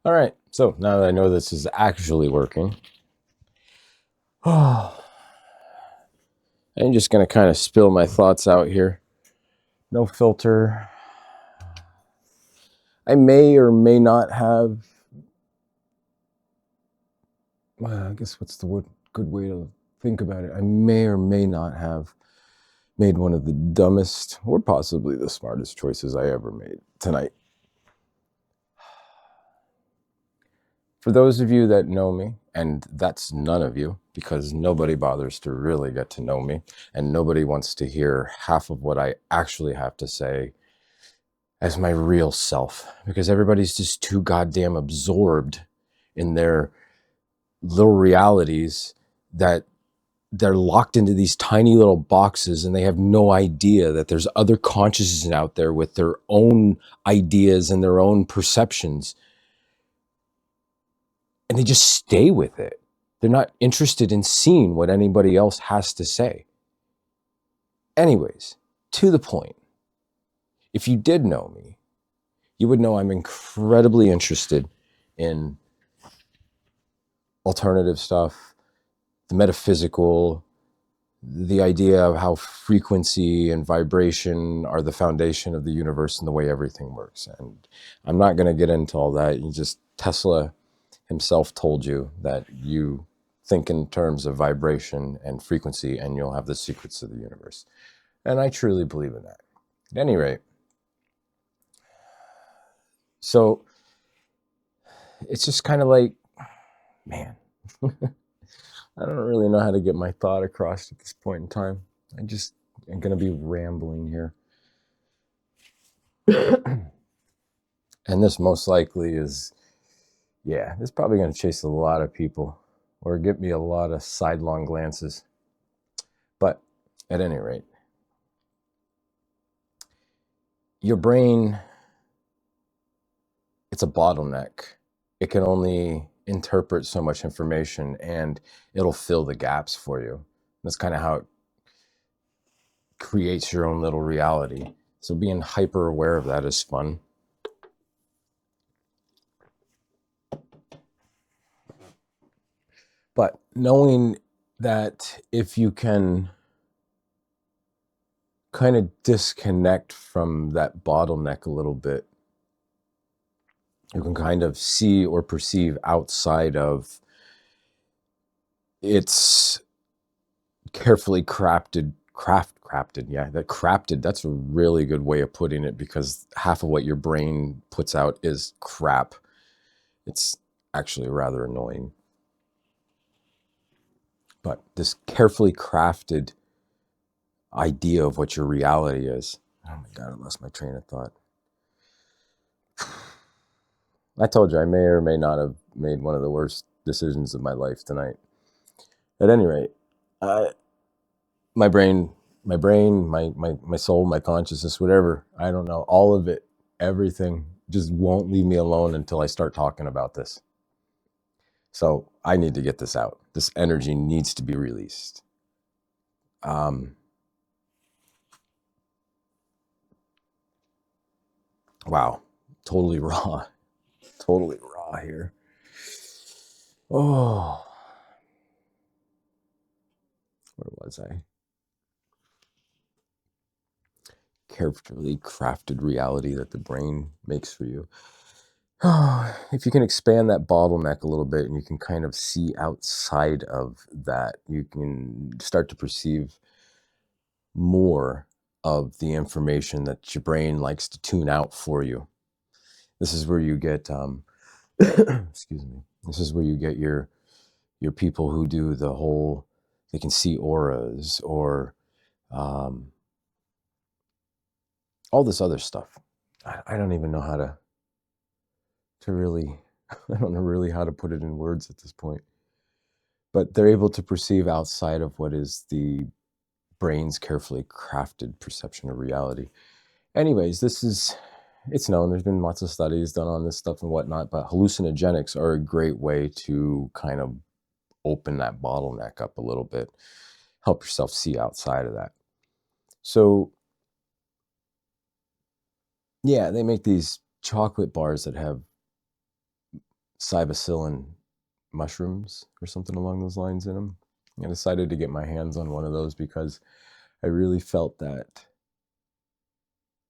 All right, so now that I know this is actually working, I'm just going to kind of spill my thoughts out here. No filter. I may or may not have, I guess what's the good way to think about it? I may or may not have made one of the dumbest or possibly the smartest choices I ever made tonight. For those of you that know me, and that's none of you, because nobody bothers to really get to know me, and nobody wants to hear half of what I actually have to say as my real self, because everybody's just too goddamn absorbed in their little realities that they're locked into these tiny little boxes, and they have no idea that there's other consciousness out there with their own ideas and their own perceptions, and they just stay with it. They're not interested in seeing what anybody else has to say. Anyways, to the point, if you did know me, you would know I'm incredibly interested in alternative stuff, the metaphysical, the idea of how frequency and vibration are the foundation of the universe and the way everything works. And I'm not going to get into all that. Tesla himself told you that you think in terms of vibration and frequency and you'll have the secrets of the universe. And I truly believe in that. At any rate, so it's just kind of like, man, I don't really know how to get my thought across at this point in time. I'm going to be rambling here. And this most likely is, this is probably going to chase a lot of people or get me a lot of sidelong glances. But at any rate, your brain, it's a bottleneck. It can only interpret so much information and it'll fill the gaps for you. That's kind of how it creates your own little reality. So being hyper aware of that is fun. But knowing that if you can kind of disconnect from that bottleneck a little bit, you can kind of see or perceive outside of its carefully crafted, that's a really good way of putting it, because half of what your brain puts out is crap. It's actually rather annoying. But this carefully crafted idea of what your reality is. Oh my God, I lost my train of thought. I told you I may or may not have made one of the worst decisions of my life tonight. At any rate, my brain, my soul, my consciousness, whatever, I don't know, all of it, everything just won't leave me alone until I start talking about this. So I need to get this out. This energy needs to be released. Wow, totally raw here. Oh, where was I? Carefully crafted reality that the brain makes for you. Oh, if you can expand that bottleneck a little bit and you can kind of see outside of that, you can start to perceive more of the information that your brain likes to tune out for you. This is where you get, excuse me, this is where you get your people who do the whole, they can see auras or all this other stuff. I don't even know how to really, I don't know really how to put it in words at this point. But they're able to perceive outside of what is the brain's carefully crafted perception of reality. Anyways, it's known. There's been lots of studies done on this stuff and whatnot, but hallucinogenics are a great way to kind of open that bottleneck up a little bit, help yourself see outside of that. So, yeah, they make these chocolate bars that have psilocybin mushrooms or something along those lines in them. I decided to get my hands on one of those because I really felt that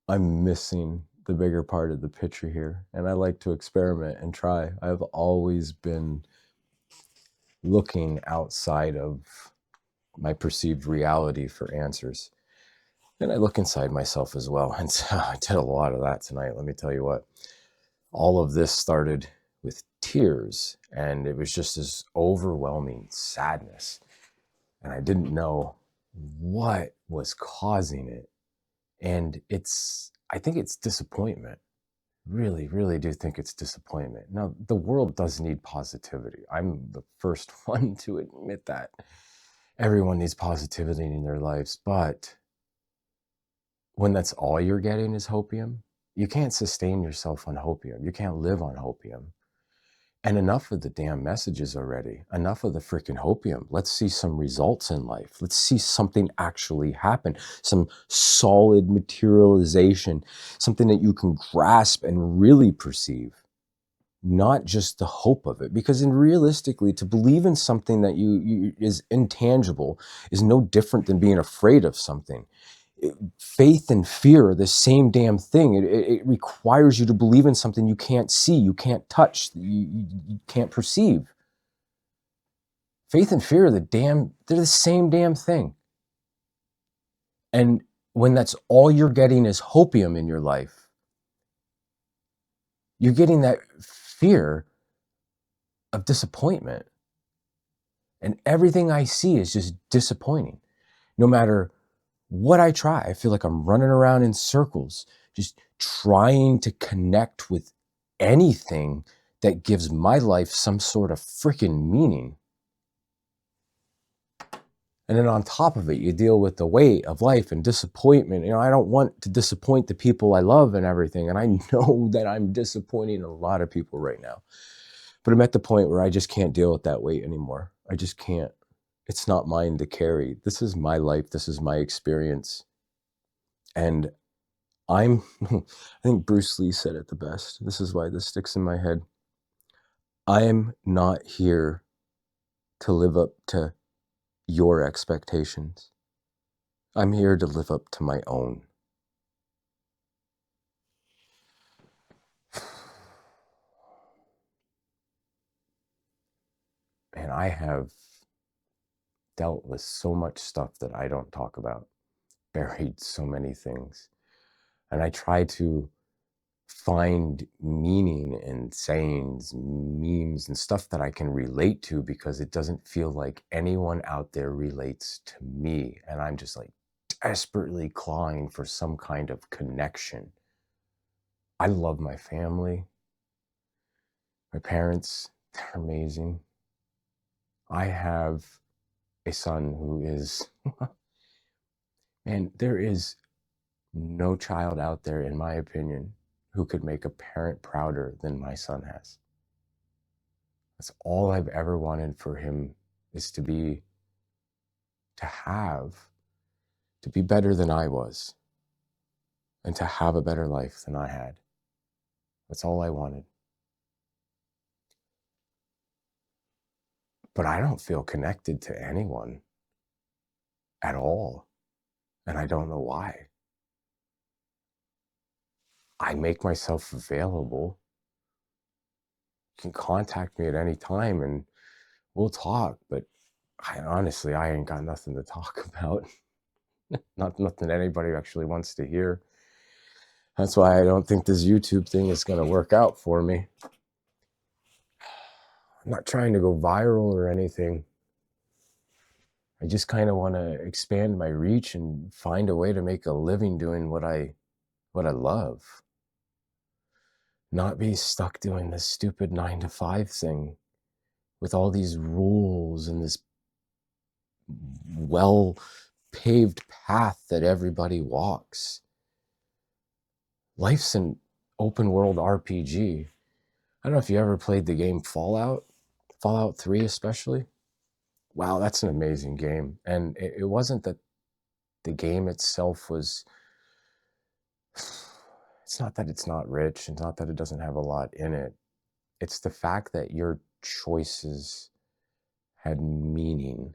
I'm missing the bigger part of the picture here. And I like to experiment and try. I've always been looking outside of my perceived reality for answers. And I look inside myself as well. And so I did a lot of that tonight. Let me tell you what. All of this started with tears, and it was just this overwhelming sadness. And I didn't know what was causing it. And I think it's disappointment. Really, really do think it's disappointment. Now, the world does need positivity. I'm the first one to admit that. Everyone needs positivity in their lives, but when that's all you're getting is hopium, you can't sustain yourself on hopium. You can't live on hopium. And enough of the damn messages already. Enough of the freaking hopium. Let's see some results in life. Let's see something actually happen. Some solid materialization. Something that you can grasp and really perceive. Not just the hope of it. Because realistically, to believe in something that is intangible is no different than being afraid of something. Faith and fear are the same damn thing. It requires you to believe in something you can't see, you can't touch, you can't perceive. Faith and fear are they're the same damn thing. And when that's all you're getting is hopium in your life, you're getting that fear of disappointment. And everything I see is just disappointing. No matter what I try, I feel like I'm running around in circles, just trying to connect with anything that gives my life some sort of freaking meaning. And then on top of it, you deal with the weight of life and disappointment. You know, I don't want to disappoint the people I love and everything. And I know that I'm disappointing a lot of people right now. But I'm at the point where I just can't deal with that weight anymore. I just can't. It's not mine to carry. This is my life. This is my experience. And I think Bruce Lee said it the best. This is why this sticks in my head. I am not here to live up to your expectations. I'm here to live up to my own. And I have dealt with so much stuff that I don't talk about, buried so many things. And I try to find meaning in sayings, memes, and stuff that I can relate to because it doesn't feel like anyone out there relates to me. And I'm just like desperately clawing for some kind of connection. I love my family. My parents, they're amazing. I have a son who is, man, there is no child out there, in my opinion, who could make a parent prouder than my son has. That's all I've ever wanted for him, is to be better than I was and to have a better life than I had. That's all I wanted. But I don't feel connected to anyone at all. And I don't know why. I make myself available. You can contact me at any time and we'll talk, but honestly, I ain't got nothing to talk about. Nothing anybody actually wants to hear. That's why I don't think this YouTube thing is going to work out for me. I'm not trying to go viral or anything. I just kind of want to expand my reach and find a way to make a living doing what I love. Not be stuck doing this stupid 9-to-5 thing with all these rules and this well-paved path that everybody walks. Life's an open world RPG. I don't know if you ever played the game Fallout 3 especially. Wow, that's an amazing game. And it wasn't that the game itself was, it's not that it's not rich, it's not that it doesn't have a lot in it. It's the fact that your choices had meaning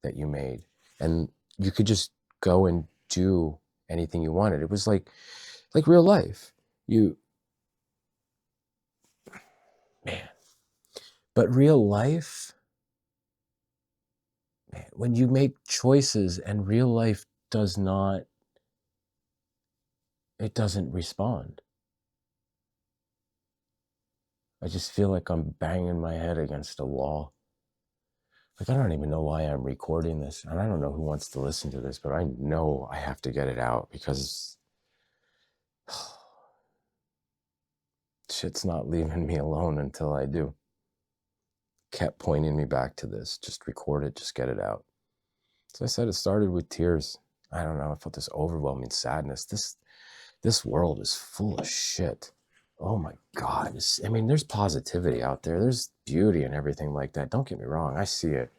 that you made, and you could just go and do anything you wanted. It was like real life. Man, but real life, man, when you make choices and real life doesn't respond. I just feel like I'm banging my head against a wall. Like, I don't even know why I'm recording this, and I don't know who wants to listen to this, but I know I have to get it out because shit's not leaving me alone until I do. Kept pointing me back to this. Just record it, just get it out. So I said, it started with tears. I don't know, I felt this overwhelming sadness. This world is full of shit. Oh my God. I mean, there's positivity out there. There's beauty and everything like that. Don't get me wrong. I see it.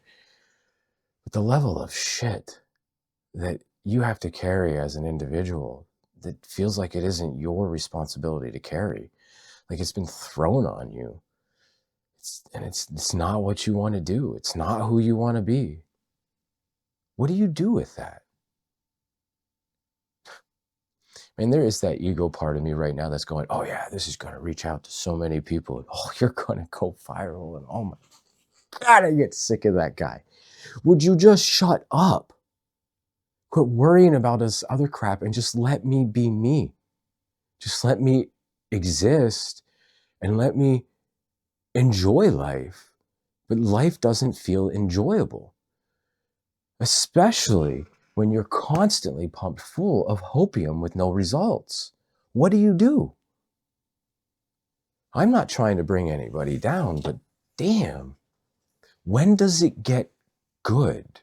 But the level of shit that you have to carry as an individual that feels like it isn't your responsibility to carry, like it's been thrown on you. It's not what you want to do. It's not who you want to be. What do you do with that? And there is that ego part of me right now that's going, oh yeah, this is going to reach out to so many people. And, oh, you're going to go viral. And oh my God, I get sick of that guy. Would you just shut up? Quit worrying about this other crap and just let me be me. Just let me exist and let me enjoy life. But life doesn't feel enjoyable, especially when you're constantly pumped full of hopium with no results. What do? I'm not trying to bring anybody down, but damn, when does it get good?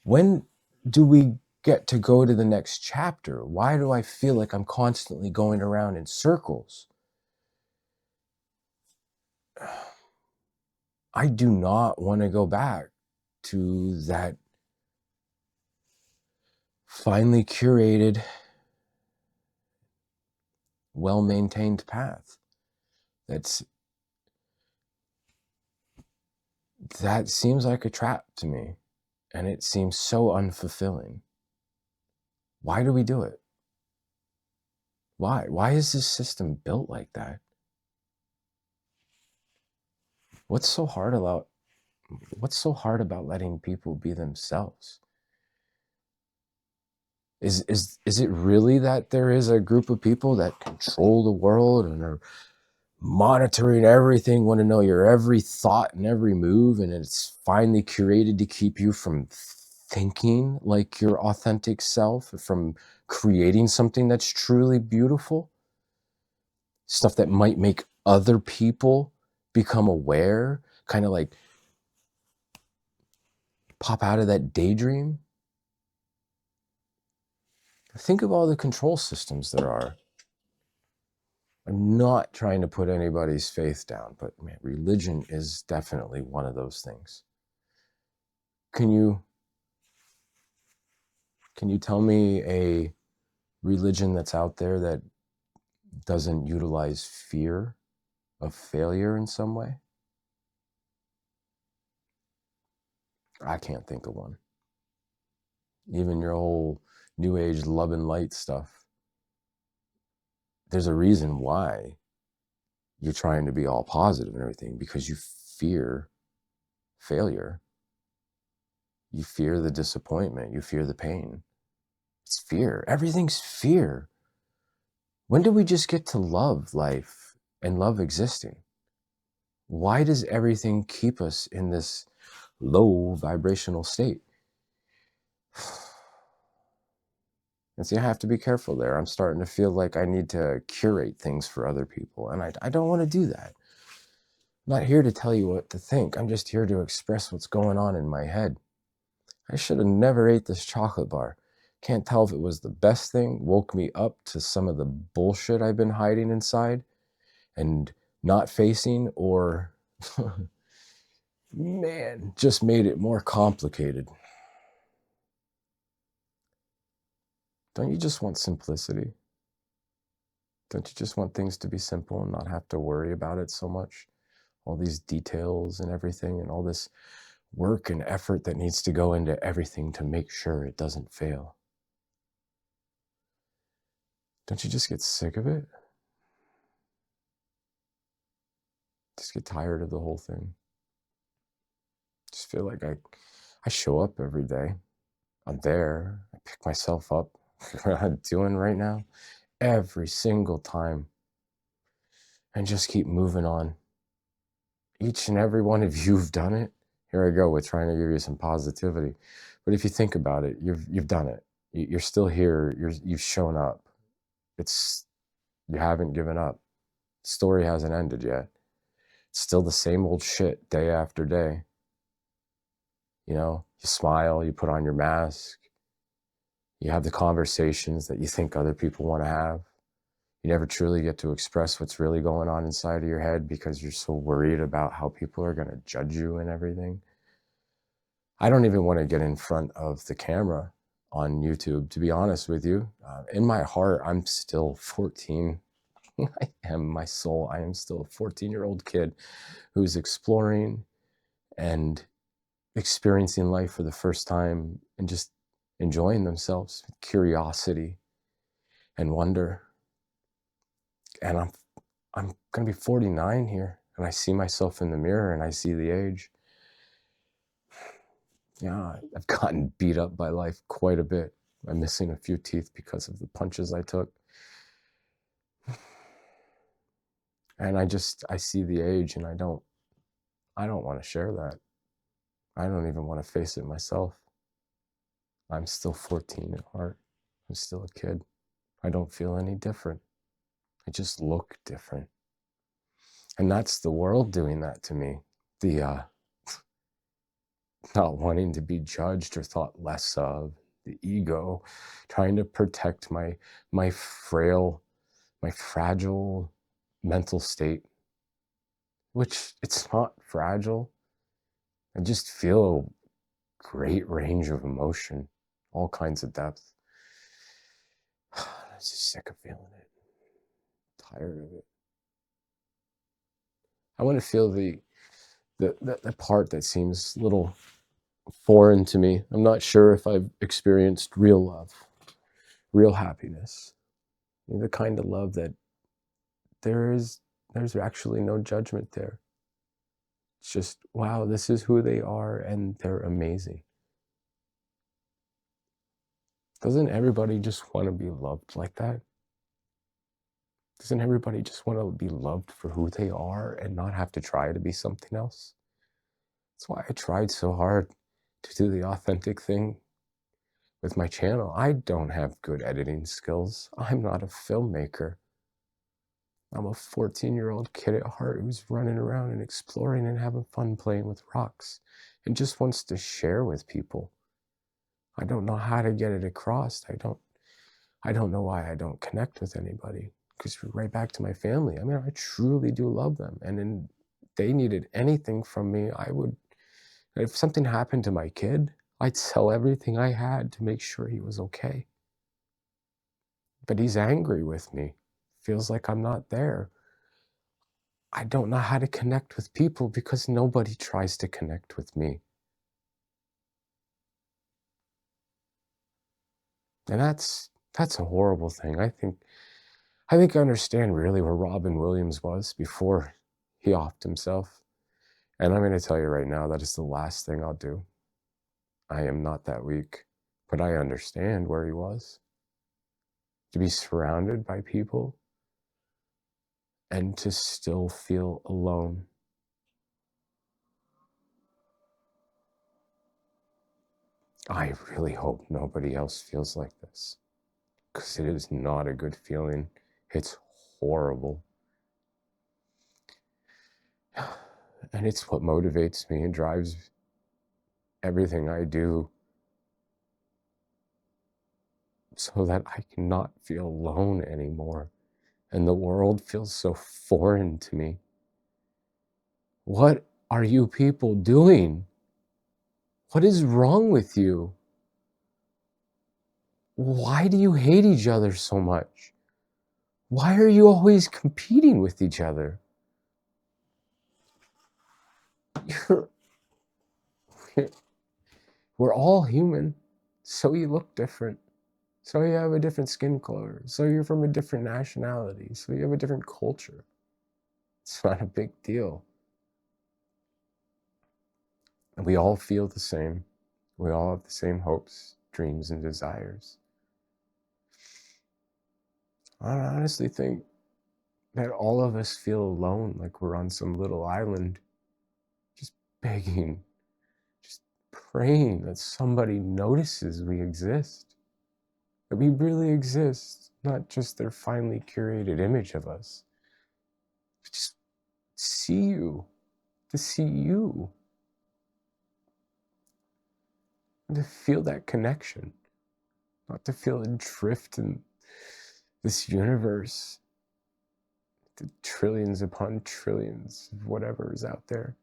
When do we get to go to the next chapter? Why do I feel like I'm constantly going around in circles? I do not want to go back to that finely curated, well-maintained path. That seems like a trap to me, and it seems so unfulfilling. Why do we do it? Why? Why is this system built like that? What's so hard about letting people be themselves? Is it really that there is a group of people that control the world and are monitoring everything, want to know your every thought and every move, and it's finely curated to keep you from thinking like your authentic self, from creating something that's truly beautiful, stuff that might make other people become aware, kind of like pop out of that daydream? Think of all the control systems there are. I'm not trying to put anybody's faith down, but man, religion is definitely one of those things. Can you tell me a religion that's out there that doesn't utilize fear of failure in some way? I can't think of one. Even your whole new age love and light stuff, there's a reason why you're trying to be all positive and everything, because you fear failure. You fear the disappointment. You fear the pain. It's fear. Everything's fear. When do we just get to love life and love existing? Why does everything keep us in this low vibrational state? And see, I have to be careful there. I'm starting to feel like I need to curate things for other people, and I don't want to do that. I'm not here to tell you what to think. I'm just here to express what's going on in my head. I should have never ate this chocolate bar. Can't tell if it was the best thing, woke me up to some of the bullshit I've been hiding inside and not facing, or man, just made it more complicated. Don't you just want simplicity? Don't you just want things to be simple and not have to worry about it so much? All these details and everything, and all this work and effort that needs to go into everything to make sure it doesn't fail. Don't you just get sick of it? Just get tired of the whole thing. Just feel like I show up every day. I'm there. I pick myself up. What I'm doing right now, every single time, and just keep moving on. Each and every one of you've done it. Here I go with trying to give you some positivity. But if you think about it, you've done it. You're still here. You've shown up. You haven't given up. The story hasn't ended yet. It's still the same old shit day after day. You know, you smile, you put on your mask, you have the conversations that you think other people want to have. You never truly get to express what's really going on inside of your head because you're so worried about how people are going to judge you and everything. I don't even want to get in front of the camera on YouTube, to be honest with you. In my heart, I'm still 14. I am my soul. I am still a 14-year-old kid who's exploring and experiencing life for the first time and just enjoying themselves with curiosity and wonder. And I'm going to be 49 here, and I see myself in the mirror and I see the age. Yeah, I've gotten beat up by life quite a bit. I'm missing a few teeth because of the punches I took. And I see the age, and I don't want to share that. I don't even want to face it myself. I'm still 14 at heart. I'm still a kid. I don't feel any different. I just look different. And that's the world doing that to me. The not wanting to be judged or thought less of, the ego, trying to protect my fragile mental state, which it's not fragile. I just feel a great range of emotion, all kinds of depth. I'm just sick of feeling it, tired of it. I want to feel the part that seems a little foreign to me. I'm not sure if I've experienced real love, real happiness, the kind of love that there's actually no judgment there. It's just, wow, this is who they are and they're amazing. Doesn't everybody just want to be loved like that? Doesn't everybody just want to be loved for who they are and not have to try to be something else? That's why I tried so hard to do the authentic thing with my channel. I don't have good editing skills. I'm not a filmmaker. I'm a 14-year-old kid at heart who's running around and exploring and having fun playing with rocks and just wants to share with people. I don't know how to get it across. I don't know why I don't connect with anybody, because right back to my family. I mean, I truly do love them. And if they needed anything from me, if something happened to my kid, I'd sell everything I had to make sure he was okay. But he's angry with me. Feels like I'm not there. I don't know how to connect with people because nobody tries to connect with me. And that's a horrible thing. I think I understand really where Robin Williams was before he offed himself. And I'm going to tell you right now, that is the last thing I'll do. I am not that weak, but I understand where he was. To be surrounded by people and to still feel alone. I really hope nobody else feels like this, because it is not a good feeling. It's horrible. And it's what motivates me and drives everything I do, so that I cannot feel alone anymore. And the world feels so foreign to me. What are you people doing? What is wrong with you? Why do you hate each other so much? Why are you always competing with each other? We're all human, so you look different. So you have a different skin color. So you're from a different nationality. So you have a different culture. It's not a big deal. And we all feel the same. We all have the same hopes, dreams, and desires. I honestly think that all of us feel alone, like we're on some little island, just begging, just praying that somebody notices we exist, that we really exist, not just their finely curated image of us. Just see you, to see you, and to feel that connection, not to feel adrift in this universe, the trillions upon trillions of whatever is out there.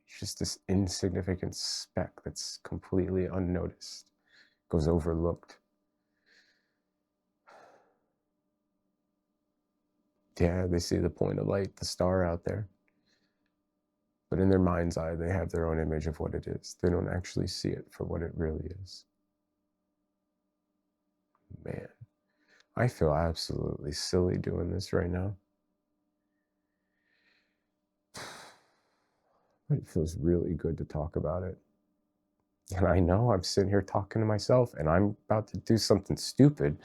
It's just this insignificant speck that's completely unnoticed, goes overlooked. Yeah, they see the point of light, the star out there. But in their mind's eye, they have their own image of what it is. They don't actually see it for what it really is. Man, I feel absolutely silly doing this right now. But it feels really good to talk about it. And I know I'm sitting here talking to myself and I'm about to do something stupid.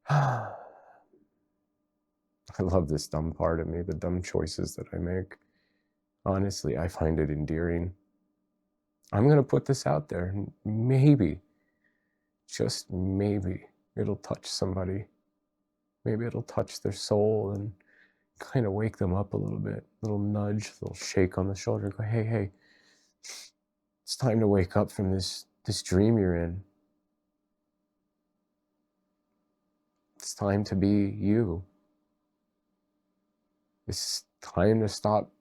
I love this dumb part of me, the dumb choices that I make. Honestly, I find it endearing. I'm going to put this out there. Maybe, just maybe, it'll touch somebody. Maybe it'll touch their soul and kind of wake them up a little bit. A little nudge, a little shake on the shoulder. Go, hey, hey, it's time to wake up from this dream you're in. It's time to be you. It's time to stop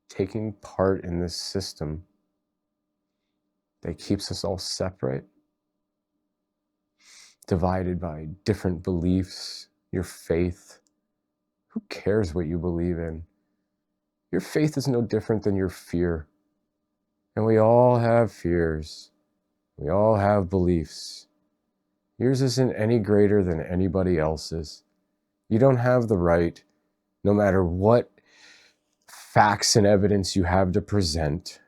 taking part in this system that keeps us all separate, divided by different beliefs, your faith. Who cares what you believe in? Your faith is no different than your fear. And we all have fears. We all have beliefs. Yours isn't any greater than anybody else's. You don't have the right, no matter what facts and evidence you have to present,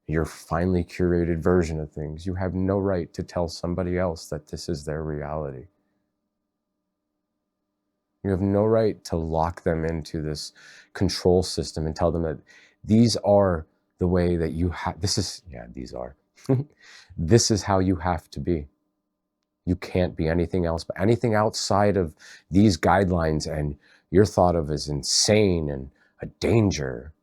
your finely curated version of things, you have no right to tell somebody else that this is their reality. You have no right to lock them into this control system and tell them that these are the way that you have, these are. This is how you have to be. You can't be anything else, but anything outside of these guidelines and you're thought of as insane and a danger.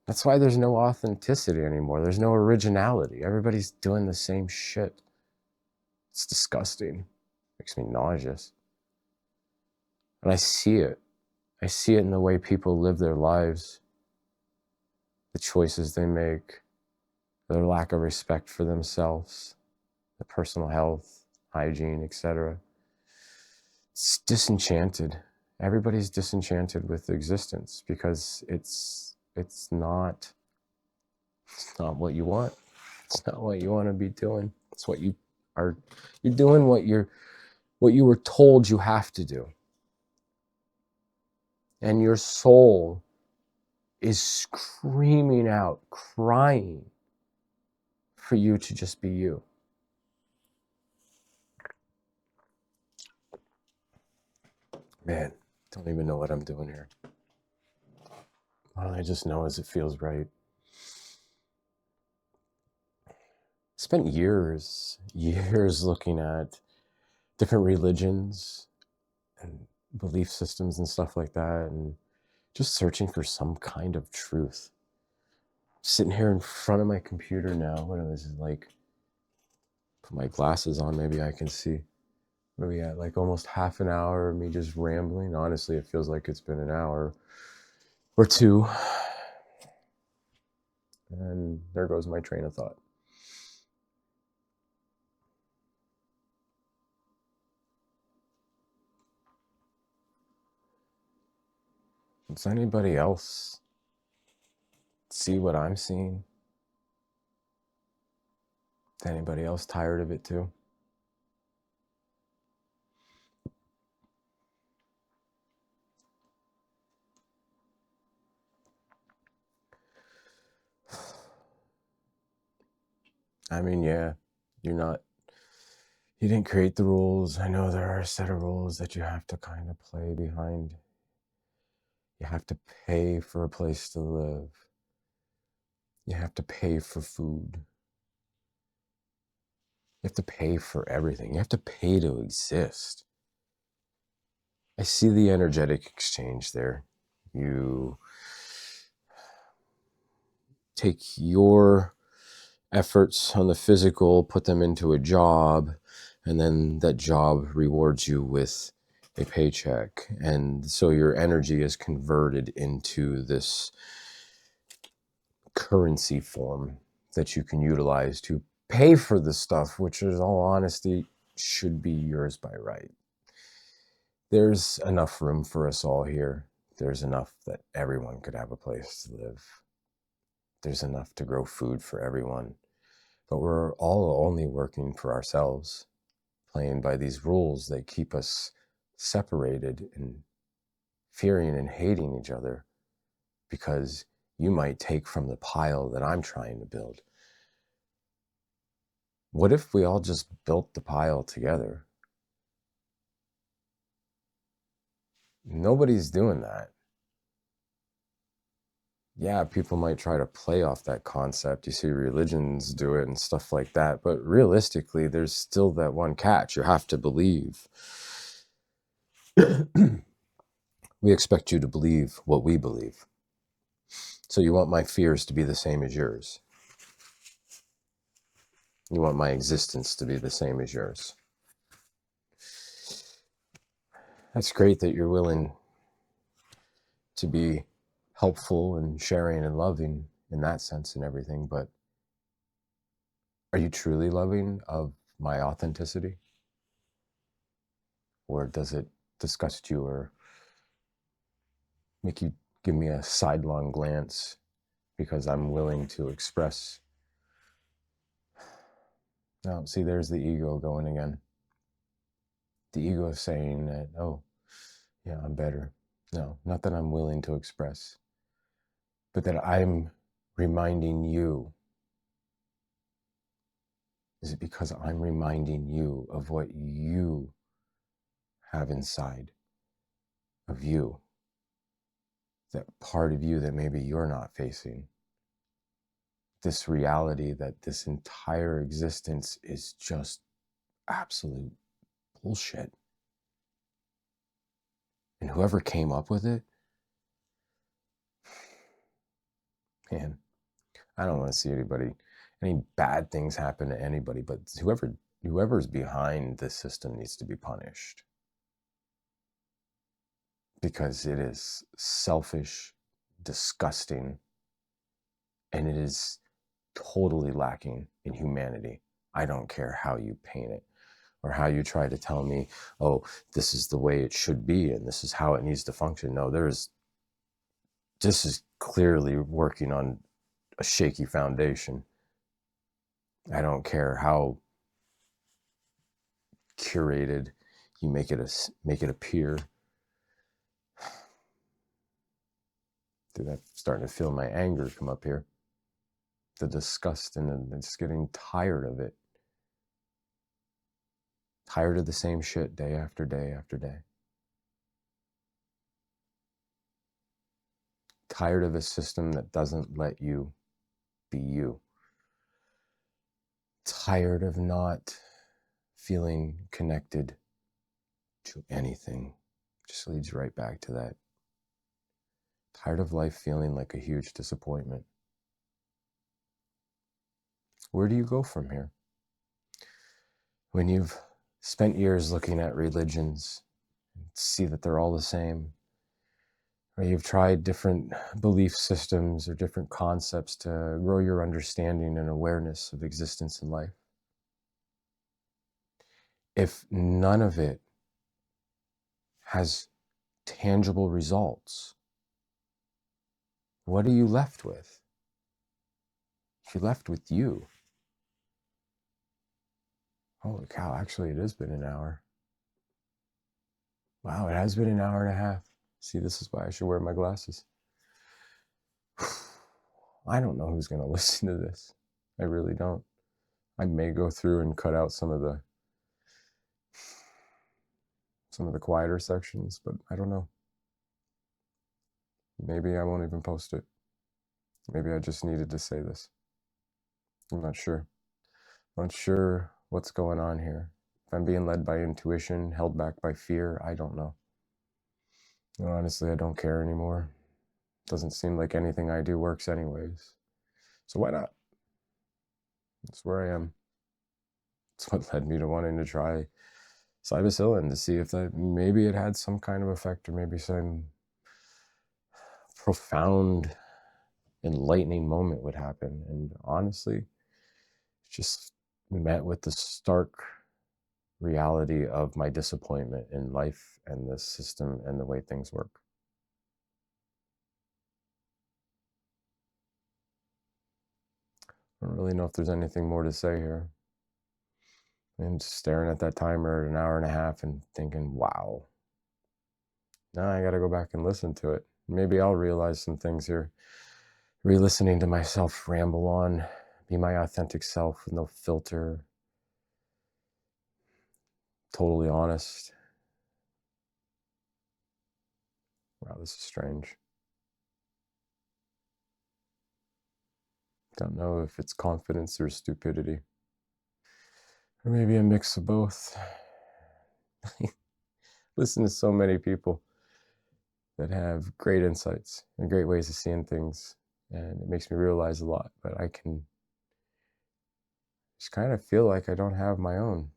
That's why there's no authenticity anymore. There's no originality. Everybody's doing the same shit. It's disgusting. Makes me nauseous. And I see it. I see it in the way people live their lives, the choices they make, their lack of respect for themselves, their personal health, hygiene, etc. It's disenchanted. Everybody's disenchanted with existence because it's not what you want. It's not what you want to be doing. It's what you're doing what you were told you have to do. And your soul is screaming out, crying for you to just be you. Man, don't even know what I'm doing here. All I just know is it feels right. Spent years looking at different religions and belief systems and stuff like that, and just searching for some kind of truth. Sitting here in front of my computer now, what is it, like, put my glasses on, maybe I can see. What are we at, like almost half an hour of me just rambling? Honestly, it feels like it's been an hour or two. And there goes my train of thought. Does anybody else see what I'm seeing? Is anybody else tired of it too? I mean, yeah, you didn't create the rules. I know there are a set of rules that you have to kind of play behind. You have to pay for a place to live. You have to pay for food. You have to pay for everything. You have to pay to exist. I see the energetic exchange there. You take your efforts on the physical, put them into a job, and then that job rewards you with a paycheck. And so your energy is converted into this currency form that you can utilize to pay for the stuff, which in all honesty should be yours by right. There's enough room for us all here. There's enough that everyone could have a place to live. There's enough to grow food for everyone. But we're all only working for ourselves, playing by these rules that keep us separated and fearing and hating each other because you might take from the pile that I'm trying to build. What if we all just built the pile together? Nobody's doing that. Yeah, people might try to play off that concept. You see religions do it and stuff like that. But realistically, there's still that one catch. You have to believe. We expect you to believe what we believe. So you want my fears to be the same as yours. You want my existence to be the same as yours. That's great that you're willing to be helpful and sharing and loving in that sense and everything, but are you truly loving of my authenticity? Or does it disgust you or make you give me a sidelong glance because I'm willing to express? No, see, there's the ego going again. The ego is saying that, oh, yeah, I'm better. No, not that I'm willing to express, but that I'm reminding you. Is it because I'm reminding you of what you have inside of you? That part of you that maybe you're not facing. This reality that this entire existence is just absolute bullshit. And whoever came up with it, man, I don't want to see any bad things happen to anybody, but whoever's behind this system needs to be punished. Because it is selfish, disgusting, and it is totally lacking in humanity. I don't care how you paint it or how you try to tell me, oh, this is the way it should be and this is how it needs to function. No, this is clearly working on a shaky foundation. I don't care how curated you make it appear. Dude, I'm starting to feel my anger come up here. The disgust and just getting tired of it. Tired of the same shit day after day after day. Tired of a system that doesn't let you be you. Tired of not feeling connected to anything. Just leads right back to that. Tired of life feeling like a huge disappointment. Where do you go from here? When you've spent years looking at religions, see that they're all the same, or you've tried different belief systems or different concepts to grow your understanding and awareness of existence in life. If none of it has tangible results, What are you left with? You're left with you. Holy cow, actually it has been an hour. Wow, it has been an hour and a half. See, this is why I should wear my glasses. I don't know who's going to listen to this. I really don't. I may go through and cut out some of the quieter sections, but I don't know. Maybe I won't even post it. Maybe I just needed to say this. I'm not sure. Not sure what's going on here. If I'm being led by intuition, held back by fear, I don't know. And honestly, I don't care anymore. Doesn't seem like anything I do works anyways. So why not? That's where I am. It's what led me to wanting to try psilocybin to see if that maybe it had some kind of effect, or maybe some profound, enlightening moment would happen. And honestly, just met with the stark reality of my disappointment in life and the system and the way things work. I don't really know if there's anything more to say here. And just staring at that timer at an hour and a half and thinking, wow, now I got to go back and listen to it. Maybe I'll realize some things here. Re-listening to myself ramble on, be my authentic self with no filter, totally honest. Wow, this is strange. Don't know if it's confidence or stupidity. Or maybe a mix of both. Listen to so many people that have great insights and great ways of seeing things. And it makes me realize a lot, but I can just kind of feel like I don't have my own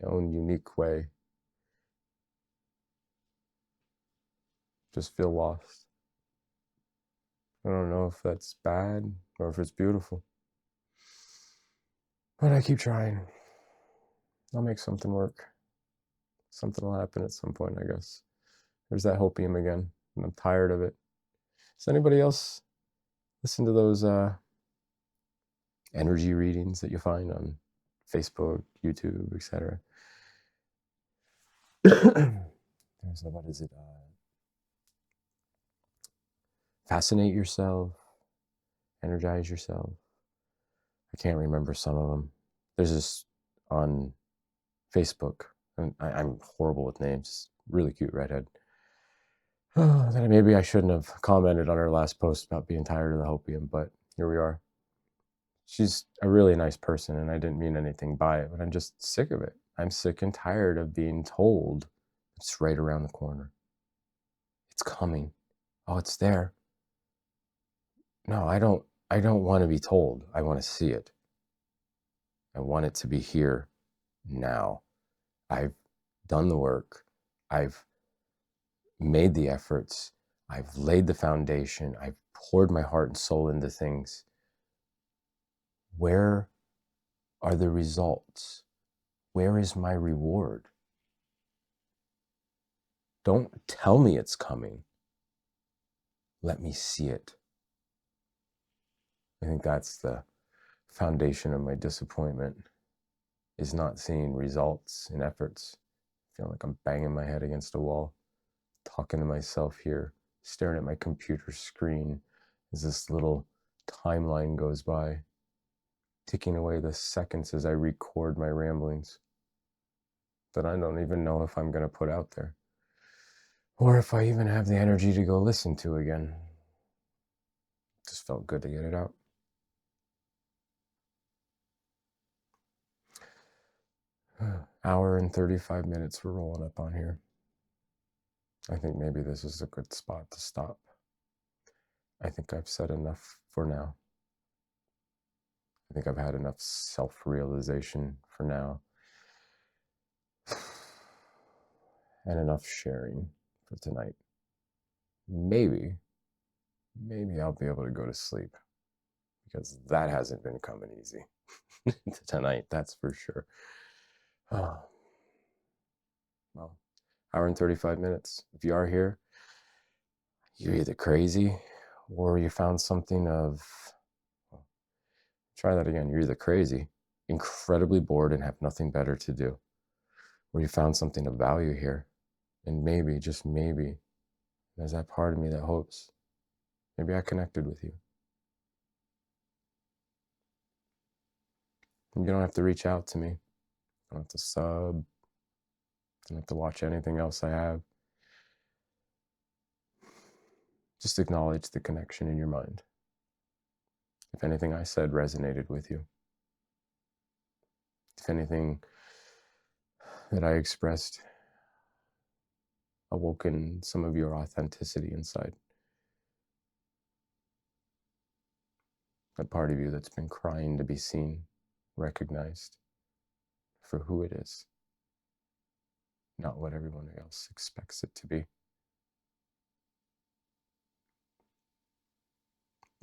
unique way. Just feel lost. I don't know if that's bad or if it's beautiful. But I keep trying. I'll make something work. Something will happen at some point, I guess. There's that hopium again, and I'm tired of it. Does anybody else listen to those energy readings that you find on Facebook, YouTube, etc.? There's what is it? Fascinate yourself, energize yourself. I can't remember some of them. There's this on Facebook, and I'm horrible with names. Really cute redhead. Then maybe I shouldn't have commented on her last post about being tired of the hopium, but here we are. She's a really nice person, and I didn't mean anything by it, but I'm just sick of it. I'm sick and tired of being told it's right around the corner. It's coming. Oh, it's there. No, I don't want to be told. I want to see it. I want it to be here now. I've done the work. I've made the efforts. I've laid the foundation. I've poured my heart and soul into things. Where are the results? Where is my reward? Don't tell me it's coming. Let me see it. I think that's the foundation of my disappointment, is not seeing results and efforts. Feeling like I'm banging my head against a wall, talking to myself here, staring at my computer screen as this little timeline goes by, ticking away the seconds as I record my ramblings that I don't even know if I'm going to put out there, or if I even have the energy to go listen to again. Just felt good to get it out. Hour and 35 minutes we're rolling up on here. I think maybe this is a good spot to stop. I think I've said enough for now. I think I've had enough self-realization for now. And enough sharing for tonight. Maybe I'll be able to go to sleep, because that hasn't been coming easy tonight, that's for sure. Oh. Well, hour and 35 minutes. If you are here, you're either crazy or you found something of, try that again, you're either crazy, incredibly bored and have nothing better to do, or you found something of value here. And maybe, just maybe, there's that part of me that hopes, maybe I connected with you. You don't have to reach out to me. You don't have to sub. You don't have to watch anything else I have. Just acknowledge the connection in your mind. If anything I said resonated with you, if anything that I expressed awoken some of your authenticity inside, that part of you that's been crying to be seen, recognized for who it is, not what everyone else expects it to be.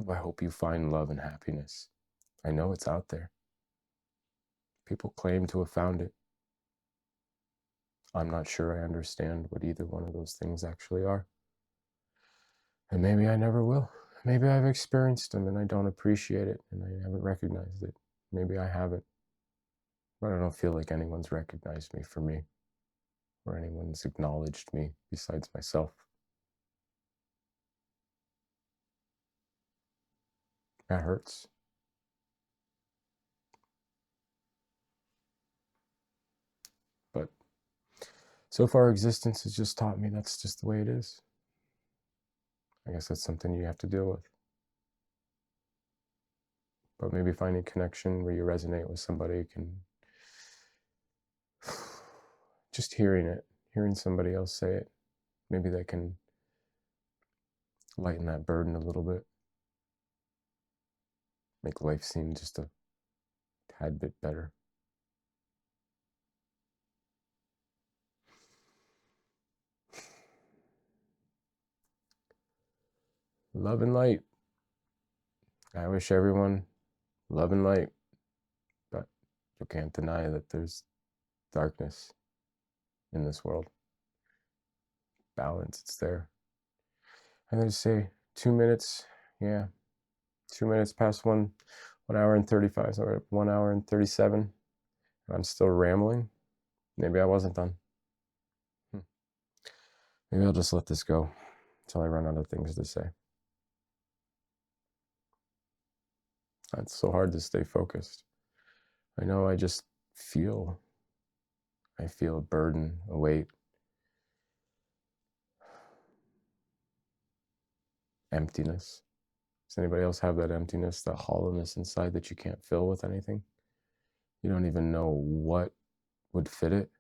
I hope you find love and happiness. I know it's out there. People claim to have found it. I'm not sure I understand what either one of those things actually are. And maybe I never will. Maybe I've experienced them and I don't appreciate it and I haven't recognized it. Maybe I haven't. But I don't feel like anyone's recognized me for me, or anyone's acknowledged me besides myself. That hurts. But so far, existence has just taught me that's just the way it is. I guess that's something you have to deal with. But maybe finding connection where you resonate with somebody can, just hearing it, hearing somebody else say it, maybe that can lighten that burden a little bit, make life seem just a tad bit better. Love and light. I wish everyone love and light, but you can't deny that there's darkness in this world. Balance, it's there. I'm going to say 2 minutes, 2 minutes past 1 hour and 35, so we're at 1 hour and 37, and I'm still rambling. Maybe I wasn't done. Maybe I'll just let this go until I run out of things to say. It's so hard to stay focused. I know, I feel a burden, a weight, emptiness. Does anybody else have that emptiness, that hollowness inside that you can't fill with anything? You don't even know what would fit it.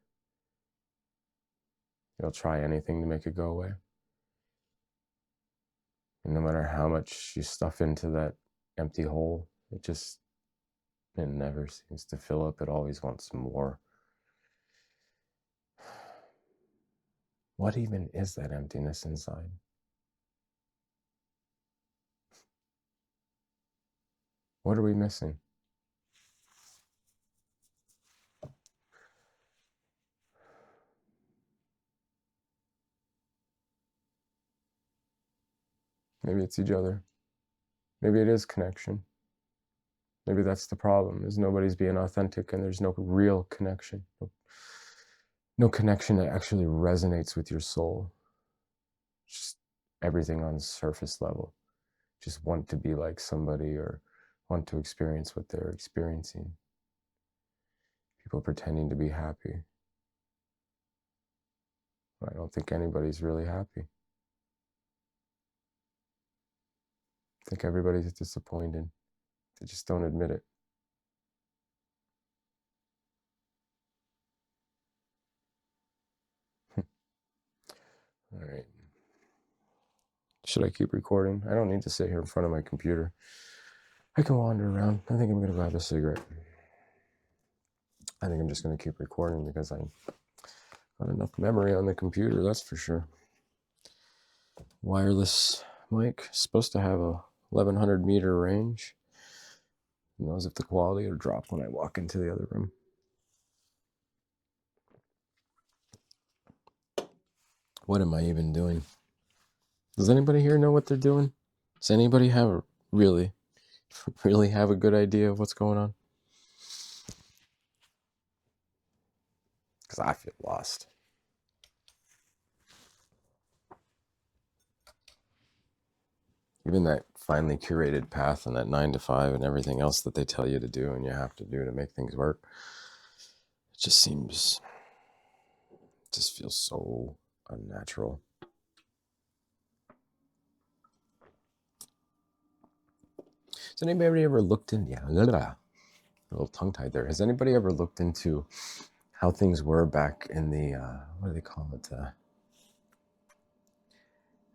You'll try anything to make it go away. And no matter how much you stuff into that empty hole, it never seems to fill up. It always wants more. What even is that emptiness inside? What are we missing? Maybe it's each other. Maybe it is connection. Maybe that's the problem, is nobody's being authentic and there's no real connection. No connection that actually resonates with your soul. Just everything on surface level. Just want to be like somebody or want to experience what they're experiencing. People pretending to be happy. I don't think anybody's really happy. I think everybody's disappointed. They just don't admit it. All right. Should I keep recording? I don't need to sit here in front of my computer. I can wander around. I think I'm going to grab a cigarette. I think I'm just going to keep recording because I got enough memory on the computer, that's for sure. Wireless mic, supposed to have a 1100 meter range. Who knows if the quality will drop when I walk into the other room. What am I even doing? Does anybody here know what they're doing? Does anybody have really have a good idea of what's going on? Because I feel lost. Even that finely curated path and that 9 to 5 and everything else that they tell you to do and you have to do to make things work, it just feels so unnatural. Has anybody ever looked in? Yeah, a little tongue tied there. Has anybody ever looked into how things were back in the what do they call it?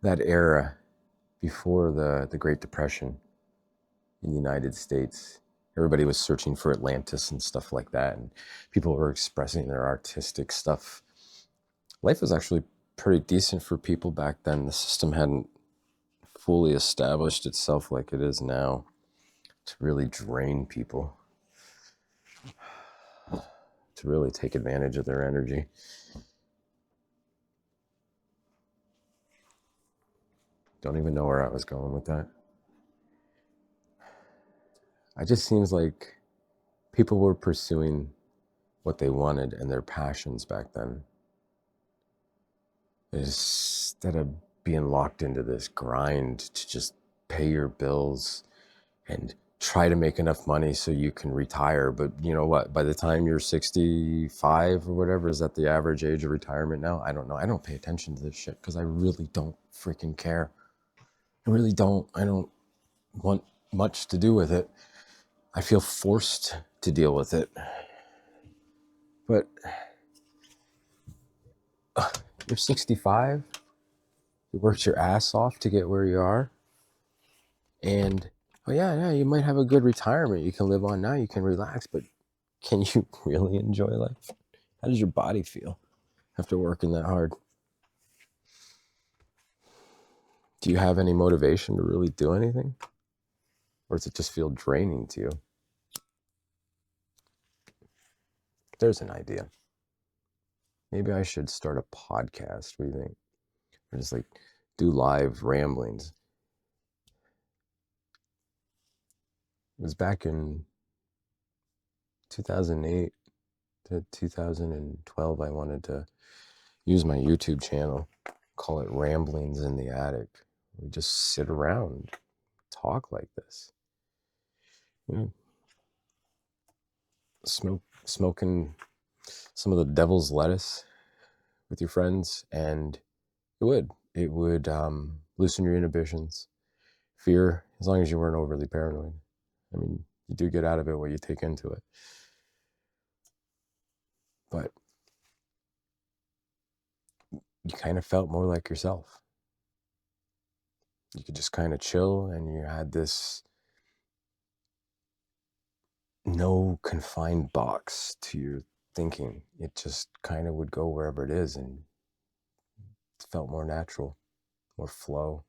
That era before the Great Depression in the United States. Everybody was searching for Atlantis and stuff like that, and people were expressing their artistic stuff. Life was actually pretty decent for people back then. The system hadn't fully established itself like it is now to really drain people, to really take advantage of their energy. Don't even know where I was going with that. It just seems like people were pursuing what they wanted and their passions back then, instead of being locked into this grind to just pay your bills and try to make enough money so you can retire. But you know what? By the time you're 65 or whatever, is that the average age of retirement now? I don't know. I don't pay attention to this shit because I really don't freaking care. I really don't. I don't want much to do with it. I feel forced to deal with it. But you're 65, you worked your ass off to get where you are, and oh yeah, you might have a good retirement. You can live on now, you can relax, but can you really enjoy life? How does your body feel after working that hard? Do you have any motivation to really do anything? Or does it just feel draining to you? There's an idea. Maybe I should start a podcast. What do you think? Or just like do live ramblings. It was back in 2008 to 2012. I wanted to use my YouTube channel, call it Ramblings in the Attic. We just sit around, talk like this. You know, smoking some of the devil's lettuce with your friends, and it would loosen your inhibitions, fear, as long as you weren't overly paranoid. I mean, you do get out of it what you take into it, but you kind of felt more like yourself. You could just kind of chill, and you had this no confined box to your thinking. It just kind of would go wherever it is, and it felt more natural, more flow.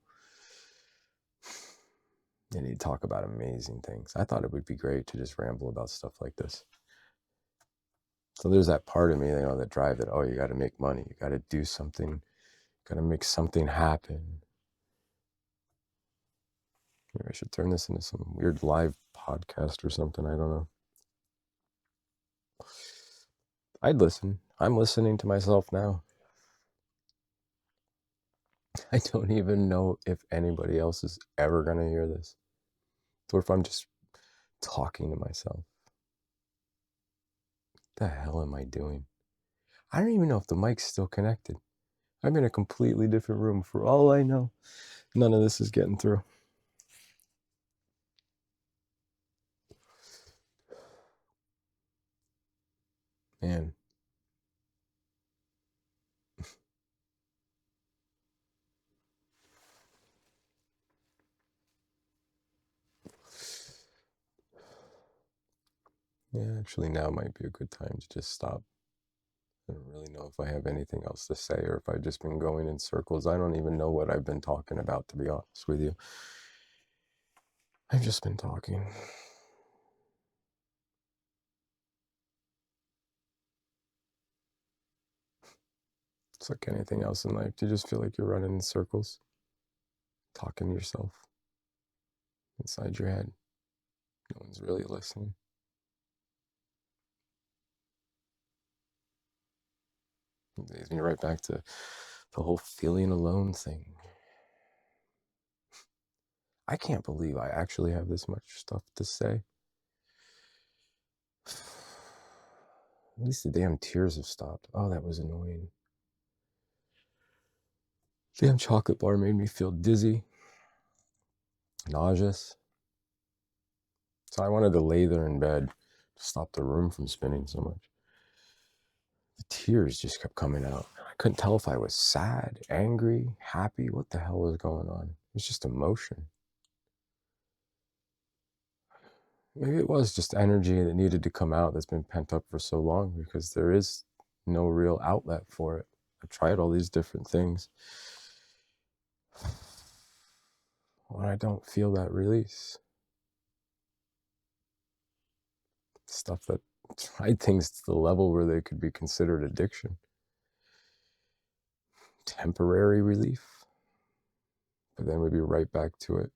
And he'd talk about amazing things. I thought it would be great to just ramble about stuff like this. So there's that part of me, that drive that, oh, you got to make money. You got to do something. Got to make something happen. Maybe I should turn this into some weird live podcast or something. I don't know. I'd listen. I'm listening to myself now. I don't even know if anybody else is ever going to hear this. What if I'm just talking to myself? What the hell am I doing? I don't even know if the mic's still connected. I'm in a completely different room. For all I know, none of this is getting through. Man. Yeah, actually now might be a good time to just stop. I don't really know if I have anything else to say or if I've just been going in circles. I don't even know what I've been talking about, to be honest with you. I've just been talking. It's like anything else in life. Do you just feel like you're running in circles? Talking to yourself? inside your head. No one's really listening. It leads me right back to the whole feeling alone thing. I can't believe I actually have this much stuff to say. At least the damn tears have stopped. Oh, that was annoying. Damn chocolate bar made me feel dizzy, nauseous. So I wanted to lay there in bed to stop the room from spinning so much. The tears just kept coming out. I couldn't tell if I was sad, angry, happy. What the hell was going on? It was just emotion. Maybe it was just energy that needed to come out that's been pent up for so long, because there is no real outlet for it. I tried all these different things. When I don't feel that release. Stuff that tried things to the level where they could be considered addiction. Temporary relief. But then we'd be right back to it.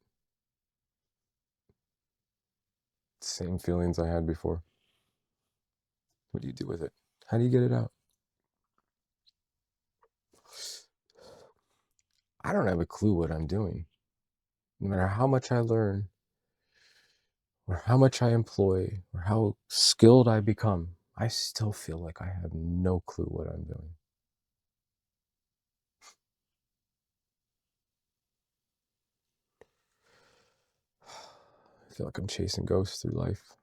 Same feelings I had before. What do you do with it? How do you get it out? I don't have a clue what I'm doing. No matter how much I learn, or how much I employ, or how skilled I become, I still feel like I have no clue what I'm doing. I feel like I'm chasing ghosts through life.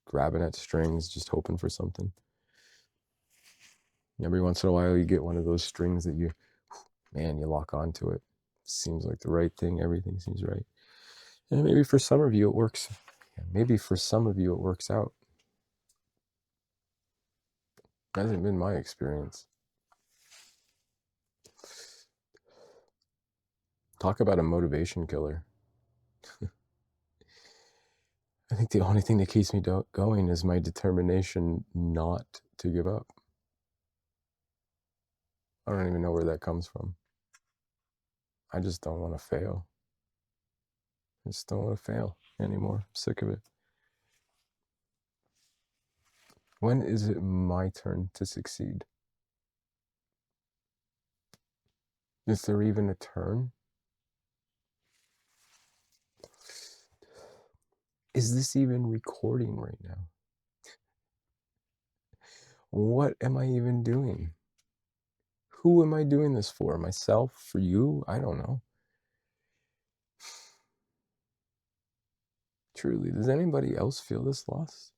Grabbing at strings, just hoping for something. Every once in a while you get one of those strings that you lock onto it. Seems like the right thing, everything seems right. And maybe for some of you it works. Maybe for some of you it works out. Hasn't been my experience. Talk about a motivation killer. I think the only thing that keeps me going is my determination not to give up. I don't even know where that comes from. I just don't want to fail. I just don't want to fail anymore. I'm sick of it. When is it my turn to succeed? Is there even a turn? Is this even recording right now? What am I even doing? Who am I doing this for? Myself? For you? I don't know. Truly, does anybody else feel this loss?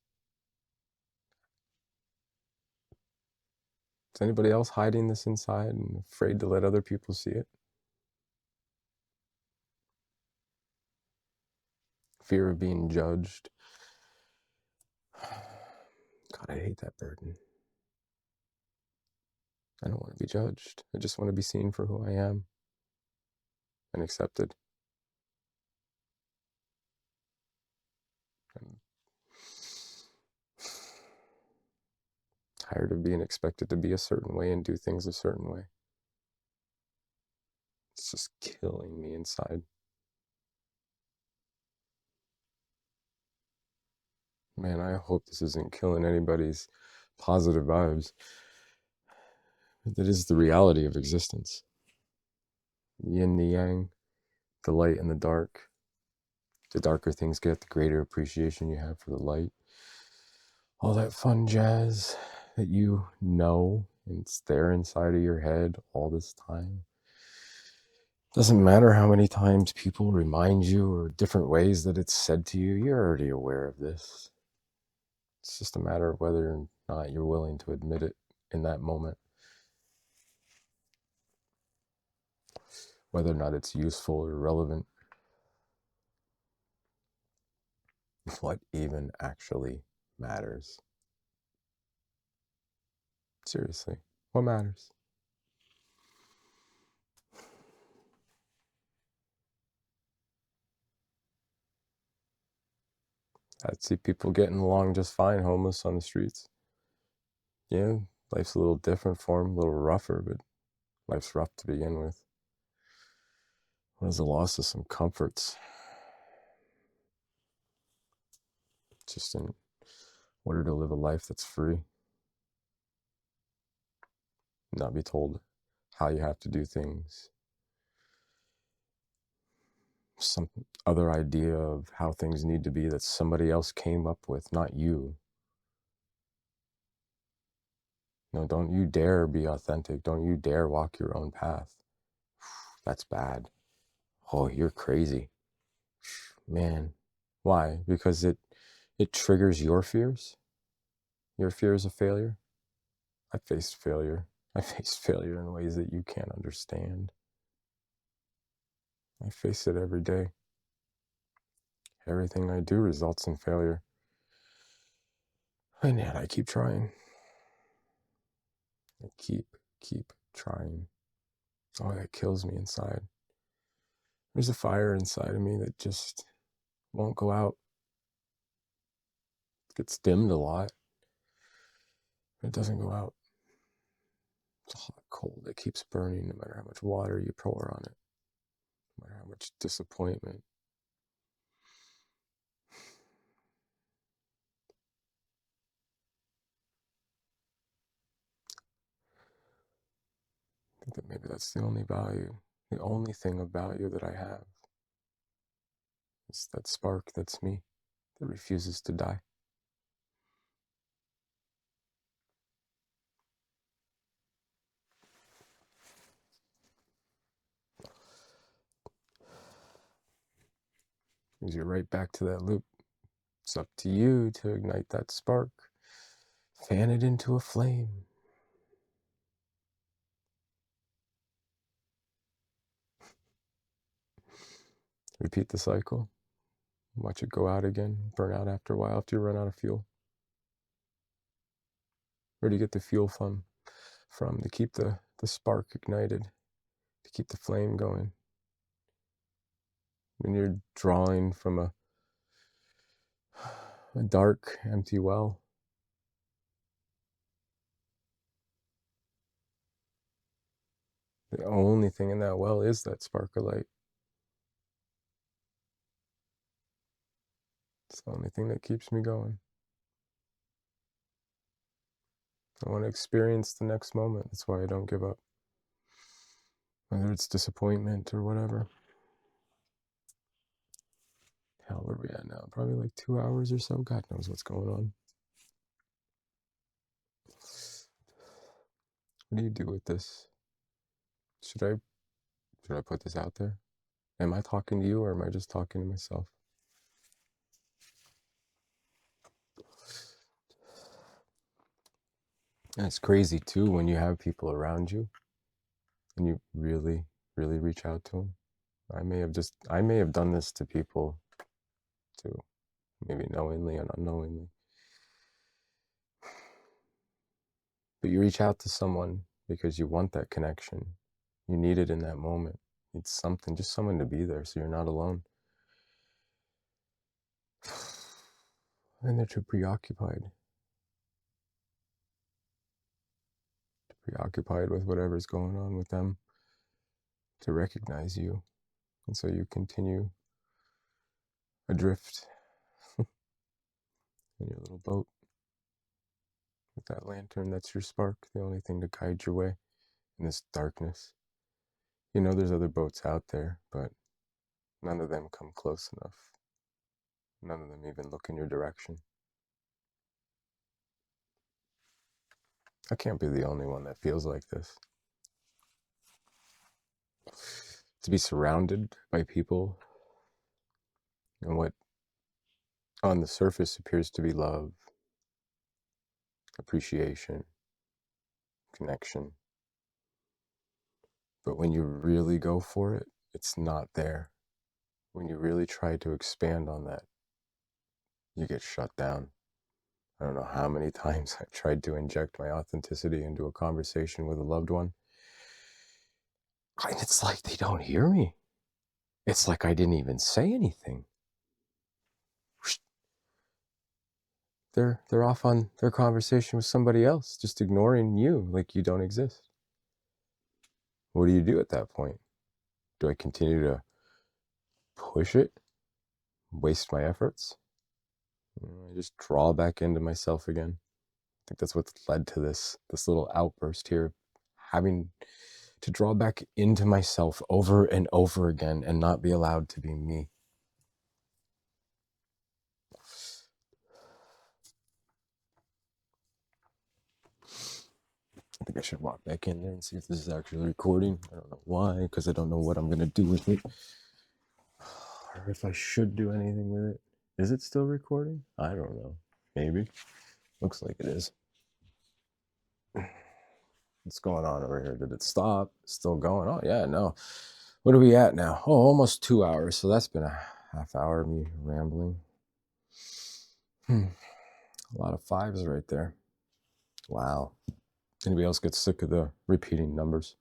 Is anybody else hiding this inside and afraid to let other people see it? Fear of being judged. God, I hate that burden. I don't want to be judged. I just want to be seen for who I am and accepted. I'm tired of being expected to be a certain way and do things a certain way. It's just killing me inside. Man, I hope this isn't killing anybody's positive vibes. That is the reality of existence. Yin, the yang, the light and the dark. The darker things get, the greater appreciation you have for the light. All that fun jazz that you know, and it's there inside of your head all this time. Doesn't matter how many times people remind you or different ways that it's said to you, you're already aware of this. It's just a matter of whether or not you're willing to admit it in that moment. Whether or not it's useful or relevant. What even actually matters? Seriously, what matters? I'd see people getting along just fine, homeless on the streets. Yeah, life's a little different for them, a little rougher, but life's rough to begin with. What is the loss of some comforts? Just in order to live a life that's free. Not be told how you have to do things. Some other idea of how things need to be that somebody else came up with, not you. No, don't you dare be authentic. Don't you dare walk your own path. That's bad. Oh, you're crazy. Man. Why? Because it triggers your fears? Your fears of failure? I faced failure. I faced failure in ways that you can't understand. I face it every day. Everything I do results in failure. And yet I keep trying. I keep trying. Oh, that kills me inside. There's a fire inside of me that just won't go out. It gets dimmed a lot. It doesn't go out. It's a hot coal that keeps burning no matter how much water you pour on it. No matter how much disappointment. I think that maybe that's the only value, the only thing of value that I have. It's that spark that's me, that refuses to die. Brings you right back to that loop. It's up to you to ignite that spark, fan it into a flame. Repeat the cycle. Watch it go out again, burn out after a while after you run out of fuel. Where do you get the fuel from? To keep the spark ignited, to keep the flame going. When you're drawing from a dark, empty well, the only thing in that well is that spark of light. It's the only thing that keeps me going. I want to experience the next moment. That's why I don't give up. Whether it's disappointment or whatever. Hell, where are we at now? Probably like 2 hours or so. God knows what's going on. What do you do with this? Should I put this out there? Am I talking to you or am I just talking to myself? And it's crazy too when you have people around you and you really, really reach out to them. I may have done this to people too, maybe knowingly and unknowingly. But you reach out to someone because you want that connection. You need it in that moment. It's something, just someone to be there so you're not alone. And they're too preoccupied. Preoccupied with whatever's going on with them to recognize you. And so you continue adrift in your little boat with that lantern that's your spark, the only thing to guide your way in this darkness. You know there's other boats out there, but none of them come close enough. None of them even look in your direction. I can't be the only one that feels like this. To be surrounded by people and what on the surface appears to be love, appreciation, connection. But when you really go for it, it's not there. When you really try to expand on that, you get shut down. I don't know how many times I tried to inject my authenticity into a conversation with a loved one. And it's like they don't hear me. It's like I didn't even say anything. They're off on their conversation with somebody else, just ignoring you like you don't exist. What do you do at that point? Do I continue to push it, waste my efforts. I just draw back into myself again. I think that's what's led to this little outburst here, having to draw back into myself over and over again and not be allowed to be me. I think I should walk back in there and see if this is actually recording. I don't know why, because I don't know what I'm going to do with it. Or if I should do anything with it. Is it still recording? I don't know. Maybe. Looks like it is. What's going on over here? Did it stop? Still going? Oh, yeah, no. What are we at now? Oh, almost 2 hours. So that's been a half hour of me rambling. A lot of fives right there. Wow. Anybody else get sick of the repeating numbers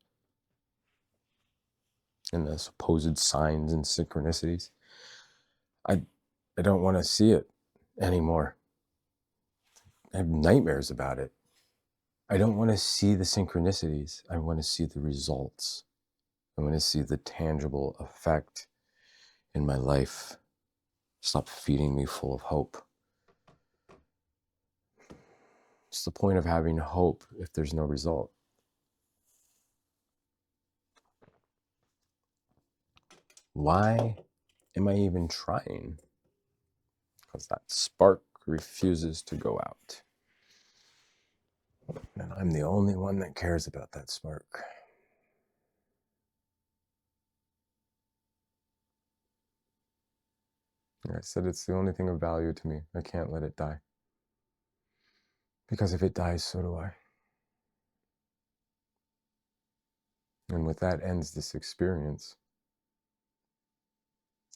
and the supposed signs and synchronicities? I don't want to see it anymore. I have nightmares about it. I don't want to see the synchronicities. I want to see the results. I want to see the tangible effect in my life. Stop feeding me full of hope. What's the point of having hope if there's no result? Why am I even trying? Because that spark refuses to go out. And I'm the only one that cares about that spark. Like I said, it's the only thing of value to me. I can't let it die. Because if it dies, so do I. And with that ends this experience.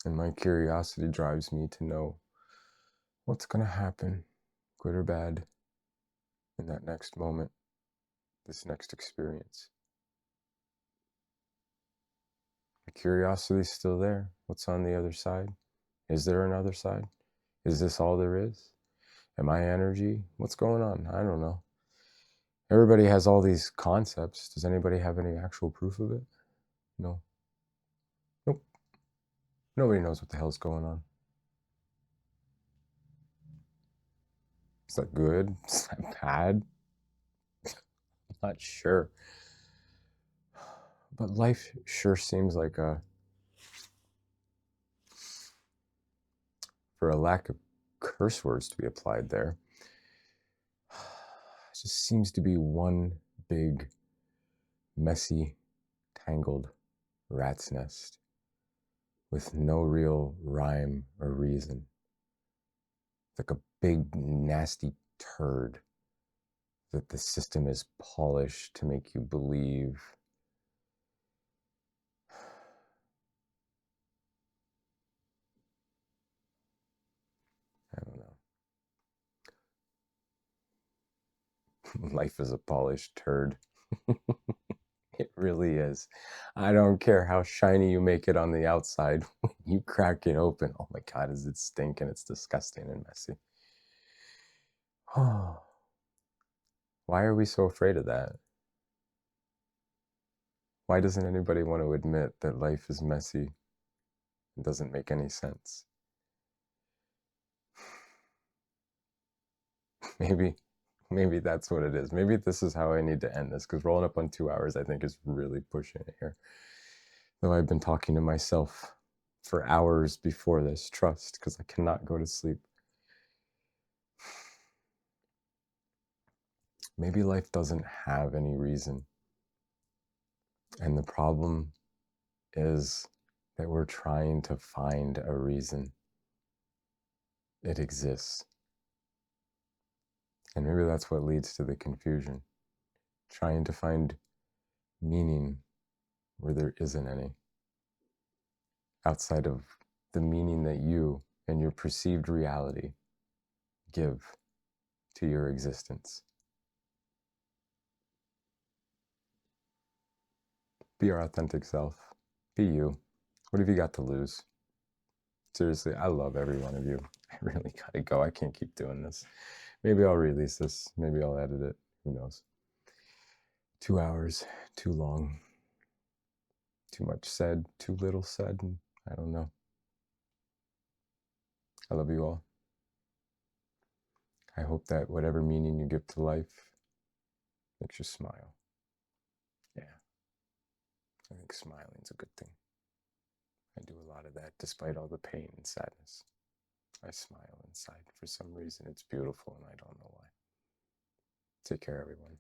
And my curiosity drives me to know what's going to happen, good or bad, in that next moment, this next experience. The curiosity is still there. What's on the other side? Is there another side? Is this all there is? Am I energy? What's going on? I don't know. Everybody has all these concepts. Does anybody have any actual proof of it? No. Nope. Nobody knows what the hell's going on. Is that good? Is that bad? I'm not sure. But life sure seems like for a lack of curse words to be applied there, it just seems to be one big, messy, tangled rat's nest with no real rhyme or reason. Like a big, nasty turd that the system is polished to make you believe. I don't know. Life is a polished turd. It really is. I don't care how shiny you make it on the outside. When you crack it open, oh my God, does it stink, and it's disgusting and messy. Oh, why are we so afraid of that? Why doesn't anybody want to admit that life is messy and doesn't make any sense? Maybe that's what it is. Maybe this is how I need to end this, because rolling up on 2 hours, I think, is really pushing it here. Though I've been talking to myself for hours before this, trust, because I cannot go to sleep. Maybe life doesn't have any reason. And the problem is that we're trying to find a reason. It exists. And maybe that's what leads to the confusion. Trying to find meaning where there isn't any. Outside of the meaning that you and your perceived reality give to your existence. Be your authentic self. Be you. What have you got to lose? Seriously, I love every one of you. I really gotta go. I can't keep doing this. Maybe I'll release this. Maybe I'll edit it. Who knows? 2 hours, too long. Too much said, too little said. I don't know. I love you all. I hope that whatever meaning you give to life makes you smile. Yeah, I think smiling's a good thing. I do a lot of that despite all the pain and sadness. I smile inside. For some reason, it's beautiful and I don't know why. Take care, everyone.